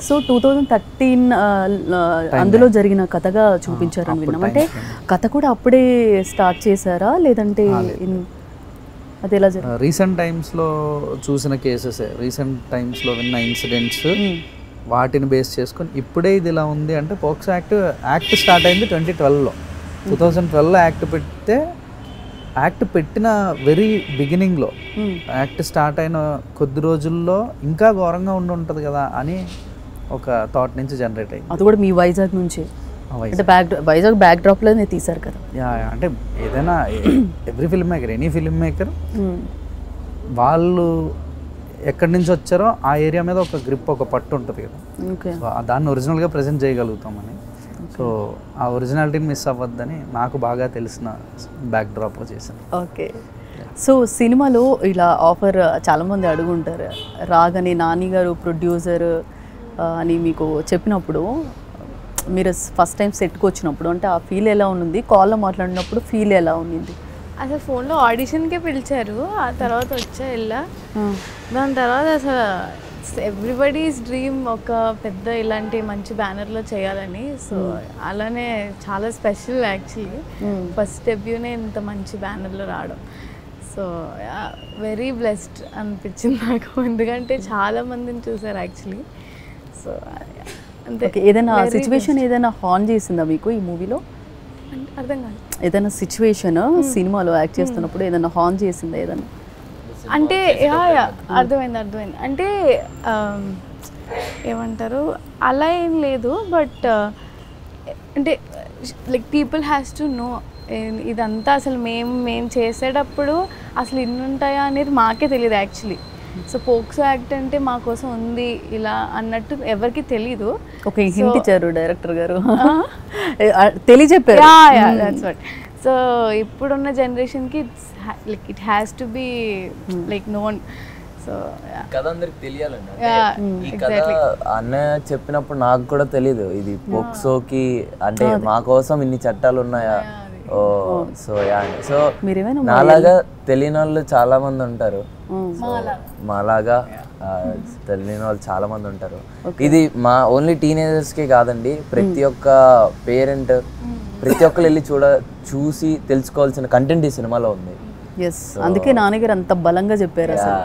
So 2013 అందులో జరిగిన కథగా చూపించారని విన్నాం. అంటే కథ కూడా అప్పుడే స్టార్ట్ చేశారా లేదంటే అది ఎలా జరిగింది? రీసెంట్ టైమ్స్లో చూసిన కేసెస్, రీసెంట్ టైమ్స్లో విన్న ఇన్సిడెంట్స్, వాటిని బేస్ చేసుకొని ఇప్పుడే ఇది ఇలా ఉంది అంటే పోక్సో యాక్ట్ స్టార్ట్ అయింది 2012లో. 2012లో యాక్ట్ పెట్టిన వెరీ బిగినింగ్లో, యాక్ట్ స్టార్ట్ అయిన కొద్ది రోజుల్లో ఇంకా ఘోరంగా ఉంటుంది కదా అని ఒక థాట్ నుంచి జనరేట్ అయింది. అది కూడా మీ వైజాగ్ నుంచి, అంటే వైజాగ్ బ్యాక్ డ్రాప్లోనే తీశారు కదా. అంటే ఏదైనా every film maker, any film maker వాళ్ళు ఎక్కడి నుంచి వచ్చారో ఆ ఏరియా మీద ఒక గ్రిప్, ఒక పట్టు ఉంటుంది కదా. సో దాన్ని ఒరిజినల్గా ప్రజెంట్ చేయగలుగుతామని, సో ఆ ఒరిజినాలిటీని మిస్ అవ్వద్దని నాకు బాగా తెలిసిన బ్యాక్ డ్రాప్లో చేశాను. ఓకే. సో సినిమాలో ఇలా ఆఫర్ చాలామంది అడుగుంటారు, రాగానే నాని గారు ప్రొడ్యూసర్ అని మీకు చెప్పినప్పుడు మీరు ఫస్ట్ టైం సెట్కి వచ్చినప్పుడు అంటే ఆ ఫీల్ ఎలా ఉంది? కాల్లో మాట్లాడినప్పుడు ఫీల్ ఎలా ఉంది? అసలు ఫోన్లో ఆడిషన్కే పిలిచారు, ఆ తర్వాత వెళ్ళా. దాని తర్వాత అసలు ఎవ్రీబడీస్ డ్రీమ్ ఒక పెద్ద ఇలాంటి మంచి బ్యానర్లో చేయాలని. సో అలానే చాలా స్పెషల్ యాక్చువల్లీ, ఫస్ట్ డెబ్యూనే ఇంత మంచి బ్యానర్లో రావడం. సో వెరీ బ్లెస్డ్ అనిపించింది నాకు, ఎందుకంటే చాలా మందిని చూసారు యాక్చువల్లీ. సో అంతే. ఏదైనా సిచ్యువేషన్ ఏదైనా హార్న్ చేసిందా మీకు ఈ మూవీలో? అర్థం కాదు. ఏదైనా సిచ్యువేషన్ సినిమాలో యాక్ట్ చేస్తున్నప్పుడు ఏదైనా హార్న్ చేసిందా ఏదైనా? అంటే అర్థమైంది. అంటే ఏమంటారు, అలా ఏం లేదు, బట్ అంటే like people has to know ఇదంతా అసలు మేము చేసేటప్పుడు అసలు ఇన్ని ఉంటాయా అనేది మాకే తెలియదు యాక్చువల్లీ. సో పోక్సో యాక్ట్ అంటే మా కోసం ఉంది ఇలా అన్నట్టు ఎవరికి తెలీదు. ఒక హింట్ ఇచ్చారు డైరెక్టర్ గారు, తెలియజెప్పారు. సో ఇప్పుడున్న జనరేషన్కి it has to be like known. So కథ అందరికి తెలియాలండి. ఈ కథ అన్నయ్య చెప్పినప్పుడు నాకు కూడా తెలీదు ఇది పోక్సోకి అంటే మా కోసం ఇన్ని చట్టాలు ఉన్నాయా. సో సో నాలాగా తెలియని వాళ్ళు చాలా మంది ఉంటారు, మాలాగా తెలియని వాళ్ళు చాలా మంది ఉంటారు. ఇది మా ఓన్లీ టీనేజర్స్కే కాదండి, ప్రతి ఒక్క పేరెంట్, ప్రతి ఒక్కరు వెళ్ళి చూసి తెలుసుకోవాల్సిన కంటెంట్ ఈ సినిమాలో ఉంది. అందుకే నాన్నగారు అంత బలంగా చెప్పారు అసలు.